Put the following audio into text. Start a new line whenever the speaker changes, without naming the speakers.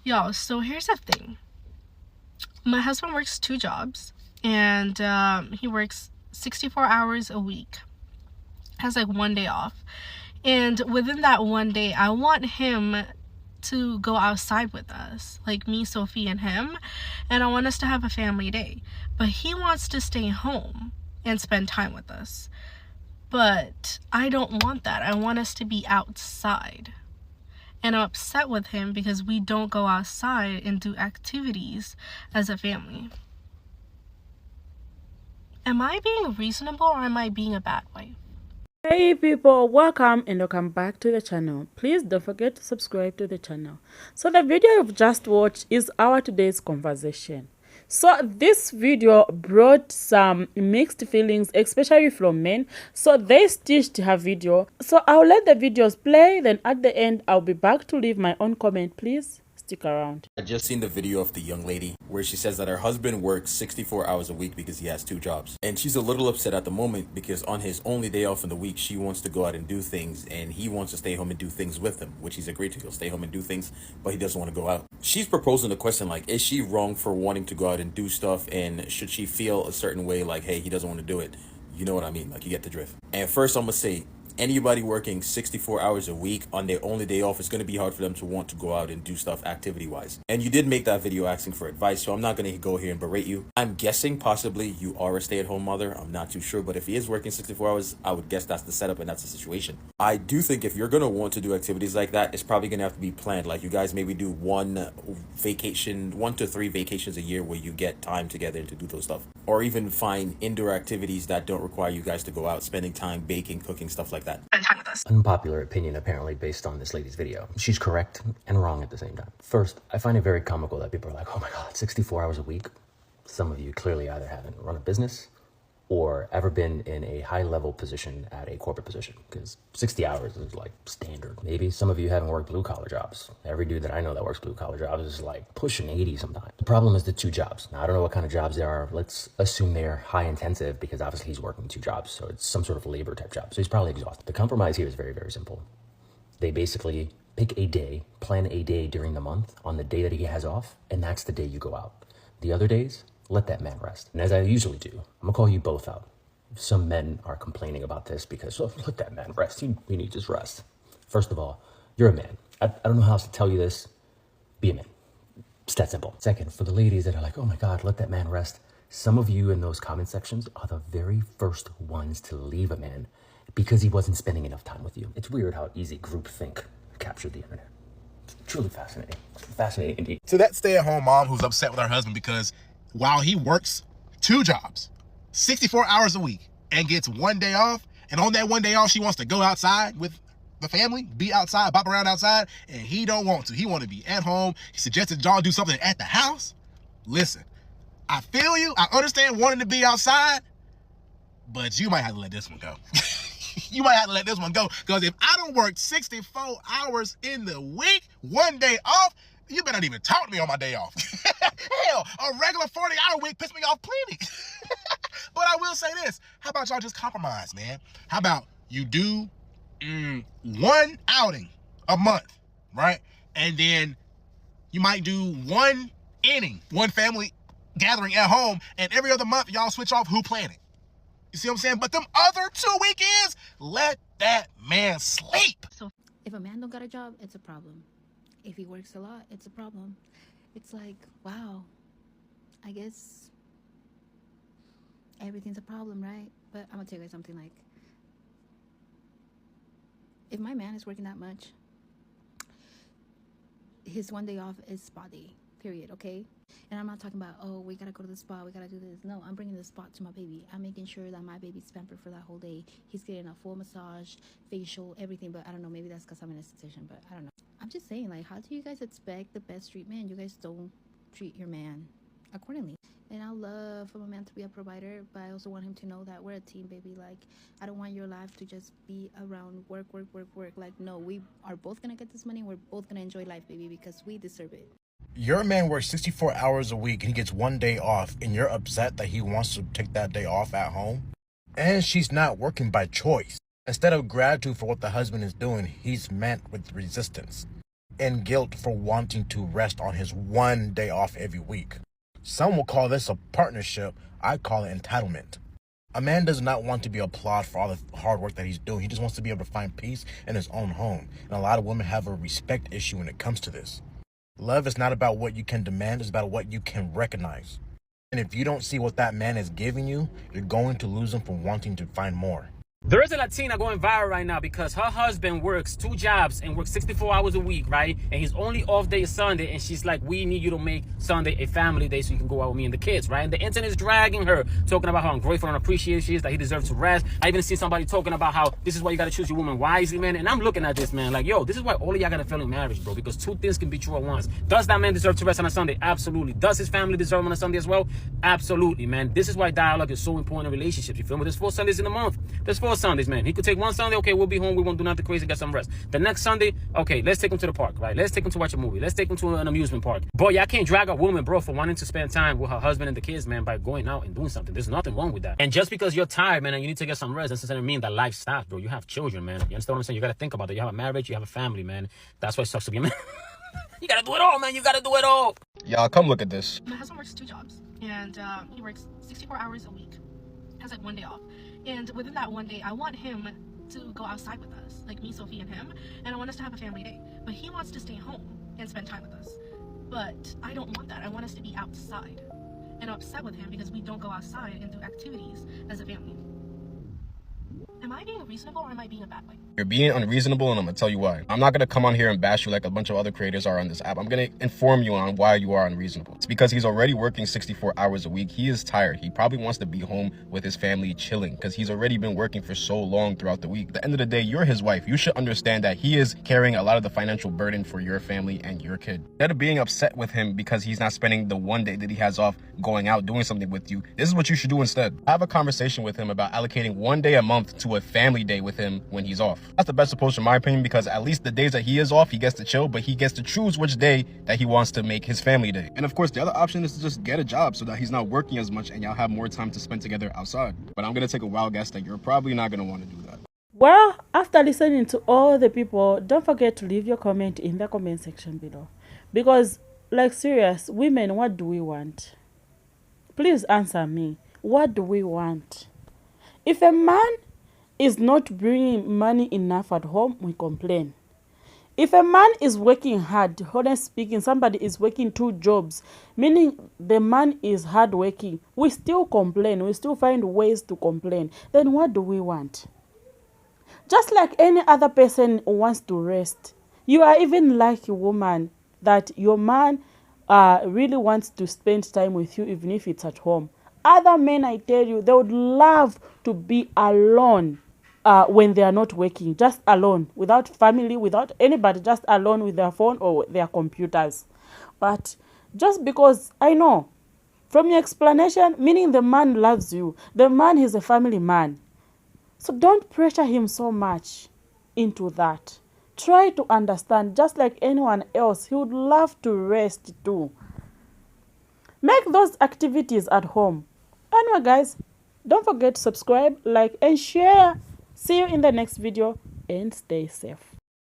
Y'all, so here's the thing. My husband works 2 jobs, and he works 64 hours a week. Has like 1 day off. And within that 1 day, I want him to go outside with us, like me, Sophie, and him, and I want us to have a family day. But he wants to stay home and spend time with us. But I don't want that. I want us to be outside. And I'm upset with him because we don't go outside and do activities as a family. Am I being reasonable or am I being a bad wife?
Hey people, welcome and welcome back to the channel. Please don't forget to subscribe to the channel. So the video you've just watched is our today's conversation. So this video brought some mixed feelings, especially from men. So they stitched her video. So I'll let the videos play, then at the end I'll be back to leave my own comment. Please stick around.
I just seen the video of the young lady where she says that her husband works 64 hours a week because he has 2 jobs. And she's a little upset at the moment because on his only day off in the week, she wants to go out and do things and he wants to stay home and do things with him, which he's agreed to. He'll stay home and do things, but he doesn't want to go out. She's proposing the question like, is she wrong for wanting to go out and do stuff? And should she feel a certain way like, hey, he doesn't want to do it? You know what I mean? Like, you get the drift. And first I'm going to say, anybody working 64 hours a week on their only day off, it's going to be hard for them to want to go out and do stuff activity wise. And you did make that video asking for advice, so I'm not going to go here and berate you. I'm guessing possibly you are a stay-at-home mother. I'm not too sure, but if he is working 64 hours, I would guess that's the setup and that's the situation. I do think if you're going to want to do activities like that, it's probably going to have to be planned. Like, you guys maybe do 1 to 3 vacations a year where you get time together to do those stuff. Or even find indoor activities that don't require you guys to go out, spending time baking, cooking, stuff like that.
Spend time with us.
Unpopular opinion, apparently, based on this lady's video. She's correct and wrong at the same time. First, I find it very comical that people are like, oh my God, 64 hours a week. Some of you clearly either haven't run a business or ever been in a high-level position at a corporate position, because 60 hours is like standard. Maybe some of you haven't worked blue-collar jobs. Every dude that I know that works blue-collar jobs is like pushing 80 sometimes. The problem is the 2 jobs. Now, I don't know what kind of jobs they are. Let's assume they're high-intensive, because obviously he's working 2 jobs, so it's some sort of labor-type job. So he's probably exhausted. The compromise here is very, very simple. They basically pick a day, plan a day during the month on the day that he has off, and that's the day you go out. The other days, let that man rest. And as I usually do, I'm gonna call you both out. Some men are complaining about this because, oh, let that man rest. He needs his rest. First of all, you're a man. I don't know how else to tell you this. Be a man. It's that simple. Second, for the ladies that are like, oh my God, let that man rest. Some of you in those comment sections are the very first ones to leave a man because he wasn't spending enough time with you. It's weird how easy groupthink captured the internet. It's truly fascinating. Fascinating indeed.
So that stay-at-home mom who's upset with her husband because while he works 2 jobs, 64 hours a week, and gets 1 day off, and on that 1 day off, she wants to go outside with the family, be outside, bop around outside, and he don't want to. He want to be at home. He suggested John do something at the house. Listen, I feel you. I understand wanting to be outside, but you might have to let this one go. You might have to let this one go, because if I don't work 64 hours in the week, 1 day off, you better not even talk to me on my day off. Hell, a regular 40-hour week pissed me off plenty. But I will say this. How about y'all just compromise, man? How about you do 1 outing a month, right? And then you might do 1 inning, 1 family gathering at home, and every other month y'all switch off who planning. You see what I'm saying? But them other 2 weekends, let that man sleep.
So
If a man don't got a job, it's a problem. If he works a lot, it's a problem. It's like, wow, I guess everything's a problem, right? But I'm gonna tell you guys something. Like, if my man is working that much, his 1 day off is spa day, period, okay? And I'm not talking about, oh, we gotta go to the spa, we gotta do this. No, I'm bringing the spa to my baby. I'm making sure that my baby's pampered for that whole day. He's getting a full massage, facial, everything. But I don't know, maybe that's because I'm an esthetician, but I don't know. I'm just saying, like, how do you guys expect the best treatment? You guys don't treat your man accordingly. And I love for my man to be a provider, but I also want him to know that we're a team, baby. Like, I don't want your life to just be around work. Like, no, we are both gonna get this money. We're both gonna enjoy life, baby, because we deserve it.
Your man works 64 hours a week and he gets 1 day off, and you're upset that he wants to take that day off at home? And she's not working by choice. Instead of gratitude for what the husband is doing, he's met with resistance. and guilt for wanting to rest on his one day off every week. Some will call this a partnership. I call it entitlement. A man does not want to be applauded for all the hard work that he's doing. He just wants to be able to find peace in his own home. And a lot of women have a respect issue when it comes to this. Love is not about what you can demand, it's about what you can recognize. And if you don't see what that man is giving you, you're going to lose him from wanting to find more.
There is a Latina going viral right now because her husband works 2 jobs and works 64 hours a week, right? And his only off day is Sunday. And she's like, we need you to make Sunday a family day so you can go out with me and the kids, right? And the internet is dragging her, talking about how ungrateful and appreciative she is, that he deserves to rest. I even see somebody talking about how this is why you got to choose your woman wisely, man. And I'm looking at this, man, like, yo, this is why all of y'all got to fail in marriage, bro. Because 2 things can be true at once. Does that man deserve to rest on a Sunday? Absolutely. Does his family deserve him on a Sunday as well? Absolutely, man. This is why dialogue is so important in relationships. You feel me? There's 4 Sundays in a month. There's 4 Sundays, man. He could take one Sunday, okay, we'll be home, we won't do nothing crazy, get some rest. The next Sunday, okay, let's take him to the park, right? Let's take him to watch a movie. Let's take him to an amusement park. Boy, y'all can't drag a woman, bro, for wanting to spend time with her husband and the kids, man, by going out and doing something. There's nothing wrong with that. And just because you're tired, man, and you need to get some rest, that doesn't mean that life stops, bro. You have children, man. You understand what I'm saying? You gotta think about it. You have a marriage, you have a family, man. That's why it sucks to be a man. You gotta do it all, man. You gotta do it all.
Y'all, come look at this.
My husband works 2 jobs, and he works 64 hours a week. Has like 1 day off. And within that 1 day, I want him to go outside with us, like me, Sophie, and him, and I want us to have a family day. But he wants to stay home and spend time with us. But I don't want that. I want us to be outside. And I'm upset with him because we don't go outside and do activities as a family. Am I being reasonable or am I being a bad boy?
You're being unreasonable, and I'm gonna tell you why. I'm not gonna come on here and bash you like a bunch of other creators are on this app. I'm gonna inform you on why you are unreasonable. It's because he's already working 64 hours a week. He is tired. He probably wants to be home with his family chilling because he's already been working for so long throughout the week. At the end of the day, you're his wife. You should understand that he is carrying a lot of the financial burden for your family and your kid. Instead of being upset with him because he's not spending the 1 day that he has off going out doing something with you, this is what you should do instead. Have a conversation with him about allocating 1 day a month to a family day with him when he's off. That's the best approach in my opinion, because at least the days that he is off, he gets to chill, but he gets to choose which day that he wants to make his family day. And of course, the other option is to just get a job so that he's not working as much and y'all have more time to spend together outside. But I'm gonna take a wild guess that you're probably not gonna want to do that.
Well, after listening to all the people, don't forget to leave your comment in the comment section below. Because, like, serious, women, what do we want? Please answer me. What do we want? If a man is not bringing money enough at home, we complain. If a man is working hard, honestly speaking, somebody is working 2 jobs, meaning the man is hardworking, we still complain. We still find ways to complain. Then what do we want? Just like any other person who wants to rest, you are even like a woman that your man really wants to spend time with you, even if it's at home. Other men, I tell you, they would love to be alone when they are not working, just alone, without family, without anybody, just alone with their phone or their computers. But just because, I know, from your explanation, meaning the man loves you, the man is a family man. So don't pressure him so much into that. Try to understand, just like anyone else, he would love to rest too. Make those activities at home. Anyway, guys, don't forget to subscribe, like, and share. See you in the next video and stay safe.